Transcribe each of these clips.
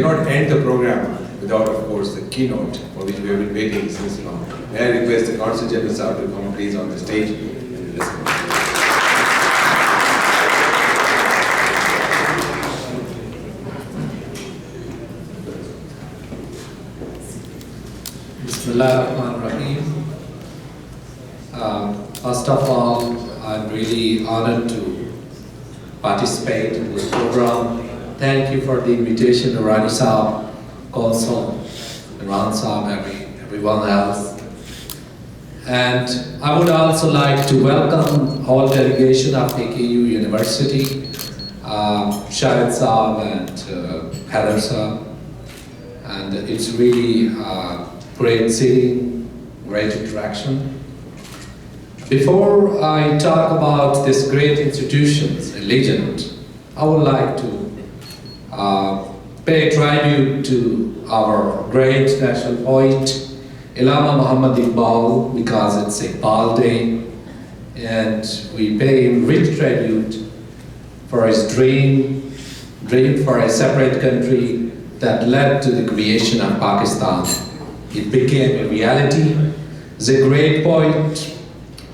Cannot end the program without, of course, the keynote for which we have been waiting since long. May I request the Consul General to come please on the stage and listen. Bismillahirrahmanirrahim. First of all, I'm really honored to participate in this program. Thank you for the invitation, Rani Saab, Consul, Ran Saab, everyone else. And I would also like to welcome all delegation of AKU University, Shahid Saab and Heather Saab. And it's really great sitting, great interaction. Before I talk about this great institutions, a legend, I would like to pay tribute to our great national poet, Allama Muhammad Iqbal, because it's Iqbal Day, and we pay him rich tribute for his dream for a separate country that led to the creation of Pakistan. It became a reality. He's a great poet,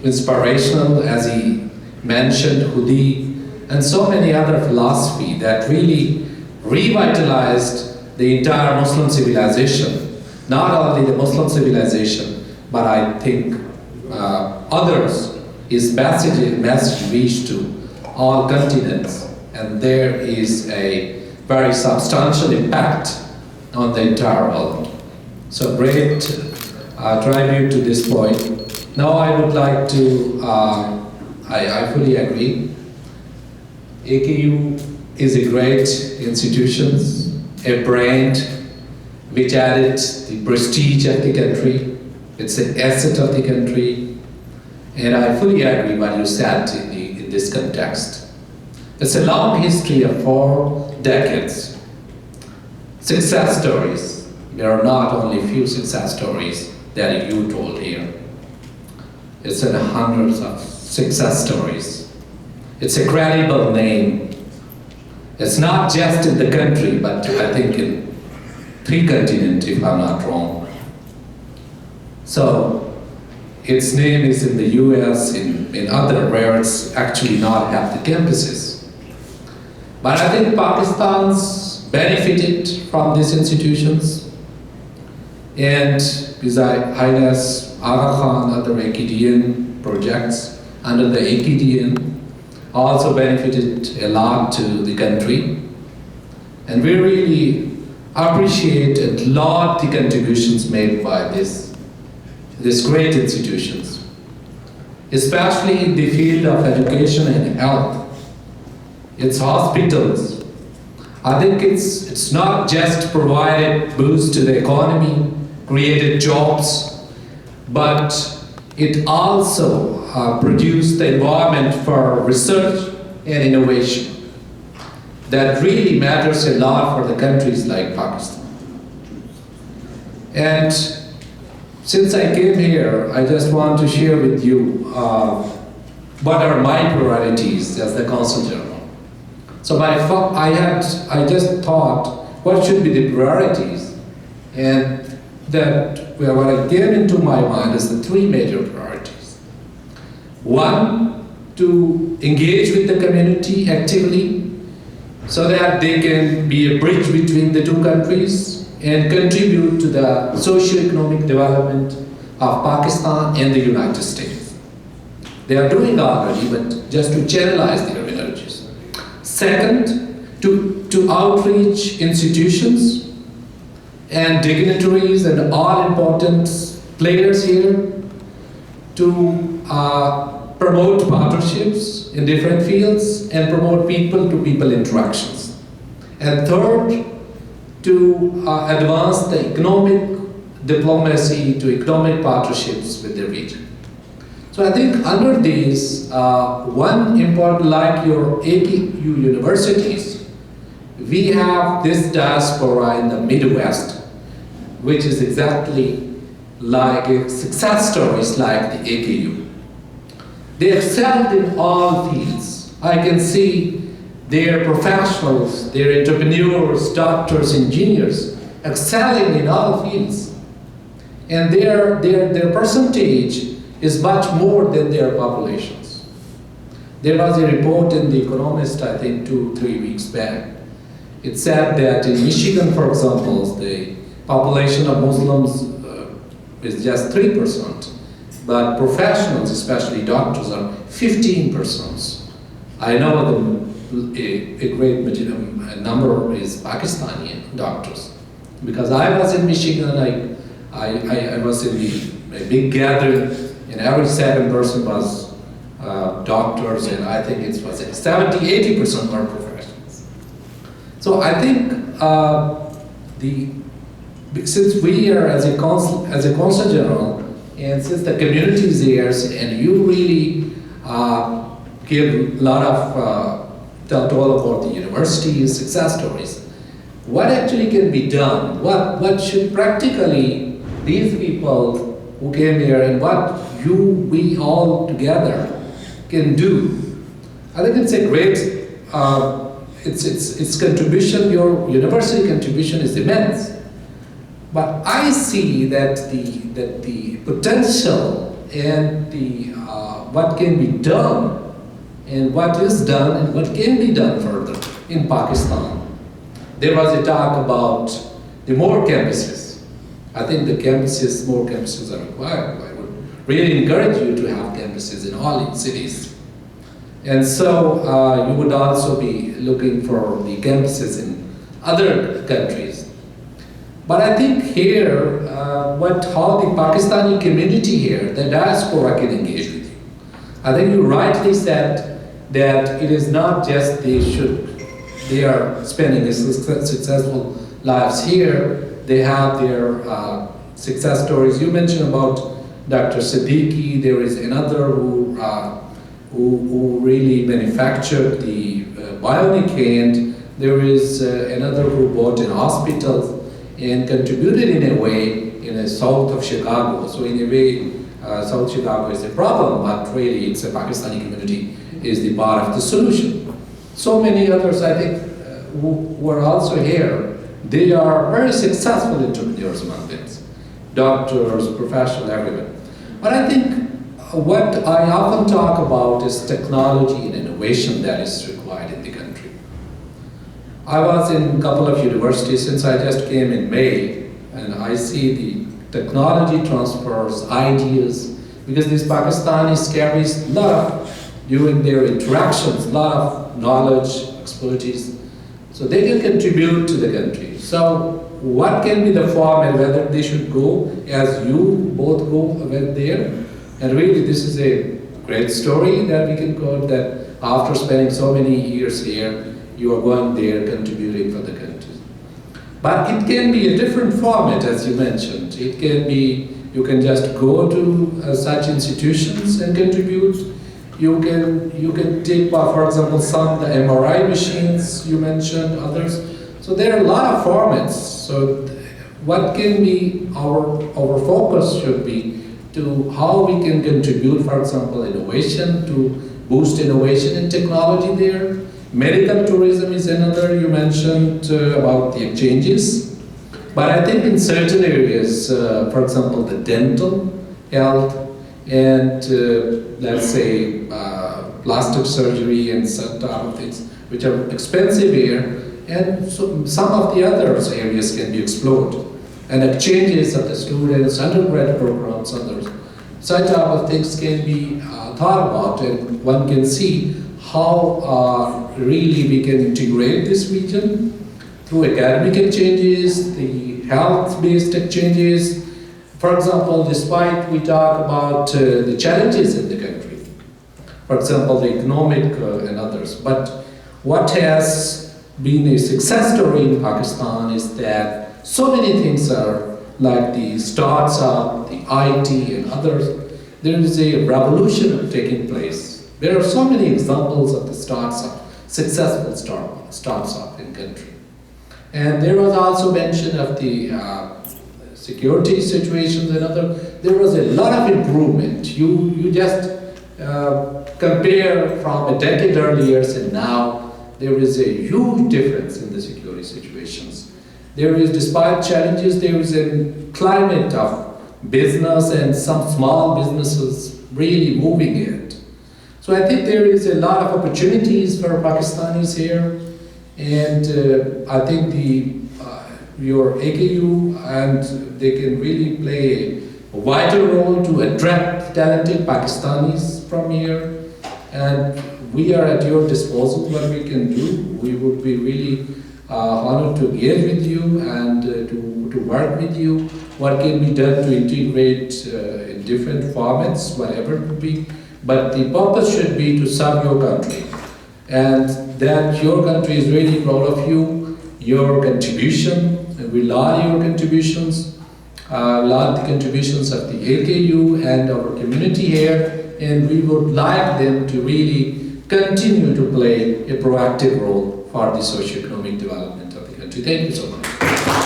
inspirational, as he mentioned, Hudi, and so many other philosophy that really revitalized the entire Muslim civilization. Not only the Muslim civilization, but I think others. His message reached to all continents, and there is a very substantial impact on the entire world. So great tribute to this point. Now I would like to, I fully agree. AKU is a great institution, a brand which added the prestige of the country. It's an asset of the country. And I fully agree what you said in this context. It's a long history of 4 decades. Success stories. There are not only a few success stories that you told here. It's in hundreds of success stories. It's a credible name. It's not just in the country, but I think in 3 continents, if I'm not wrong. So, its name is in the US, in other where it's actually not have the campuses. But I think Pakistan's benefited from these institutions. And His Highness Aga Khan, other AKDN projects under the AKDN also benefited a lot to the country. And we really appreciate and laud the contributions made by these great institutions, especially in the field of education and health. It's hospitals. I think it's not just provided boost to the economy, created jobs, but it also produced the environment for research and innovation that really matters a lot for the countries like Pakistan. And since I came here, I just want to share with you what are my priorities as the Consul General. So I just thought, what should be the priorities? And that what came into my mind is the 3 major priorities. 1, to engage with the community actively so that they can be a bridge between the 2 countries and contribute to the socio-economic development of Pakistan and the United States. They are doing already, but just to channelize their energies. 2nd, to outreach institutions and dignitaries and all important players here to promote partnerships in different fields and promote people-to-people interactions. And 3rd, to advance the economic diplomacy to economic partnerships with the region. So I think under these, one important, like your AKU universities, we have this diaspora in the Midwest, which is exactly like success stories like the AKU. They excelled in all fields. I can see They're professionals, they're entrepreneurs, doctors, engineers, excelling in all fields. And their percentage is much more than their populations. There was a report in The Economist, I think 2-3 weeks back. It said that in Michigan, for example, the population of Muslims is just 3%, but professionals, especially doctors, are 15%. I know a great number is Pakistani doctors. Because I was in Michigan, I was in a big gathering, and every second person was doctors, and I think it was 70-80% were professionals. So I think since we are as a consul general, and since the community is there, and you really give a lot of tell all about the university's success stories, what actually can be done? What should practically these people who came here and what we all together can do? I think it's a great, its contribution, your university contribution is immense. But I see that the potential and what can be done and what is done and what can be done further in Pakistan. There was a talk about the more campuses. I think more campuses are required. I would really encourage you to have campuses in all cities. And so you would also be looking for the campuses in other countries. But I think here, how the Pakistani community here, the diaspora can engage with you. I think you rightly said that it is not just they are spending successful lives here, they have their success stories. You mentioned about Dr. Siddiqui, there is another who really manufactured the bionic hand, there is another who bought an hospital and contributed in a way in the south of Chicago. So in a way, South Chicago is a problem, but really it's a Pakistani community is the part of the solution. So many others, I think, who are also here, they are very successful entrepreneurs among them. Doctors, professionals, everyone. But I think what I often talk about is technology and innovation that is required in the country. I was in a couple of universities since I just came in May, and I see the technology transfers, ideas, because these Pakistanis carry a lot of, during their interactions, a lot of knowledge, expertise, so they can contribute to the country. So what can be the format, whether they should go as you both go there, and really this is a great story that we can quote, that after spending so many years here, you are going there contributing for the country. But it can be a different format, as you mentioned. It can be, you can just go to such institutions and contribute. You can take, for example, some the MRI machines you mentioned, others. So there are a lot of formats. So what can be our focus should be to how we can contribute, for example, innovation, to boost innovation and technology there. Medical tourism is another, you mentioned about the exchanges. But I think in certain areas, for example, the dental health and let's say plastic surgery and certain type of things which are expensive here, and so some of the other areas can be explored. And exchanges of the students, undergrad programs, others, such type of things can be thought about, and one can see how really we can integrate this region through academic exchanges, the health-based exchanges. For example, despite we talk about the challenges in the country, for example, the economic and others, but what has been a success story in Pakistan is that so many things are like the startup, the IT and others. There is a revolution taking place. There are so many examples of the successful startup in country. And there was also mention of the security situations and other. There was a lot of improvement. You just compare from a decade earlier and now, there is a huge difference in the security situations. There is, despite challenges, there is a climate of business and some small businesses really moving it. So I think there is a lot of opportunities for Pakistanis here, and I think your AKU and they can really play a vital role to attract talented Pakistanis from here, and we are at your disposal what we can do. We would be really honored to engage with you and to work with you. What can be done to integrate in different formats, whatever it would be. But the purpose should be to serve your country, and that your country is really proud of you, your contribution. We love your contributions, love the contributions of the AKU and our community here, and we would like them to really continue to play a proactive role for the socio-economic development of the country. Thank you so much.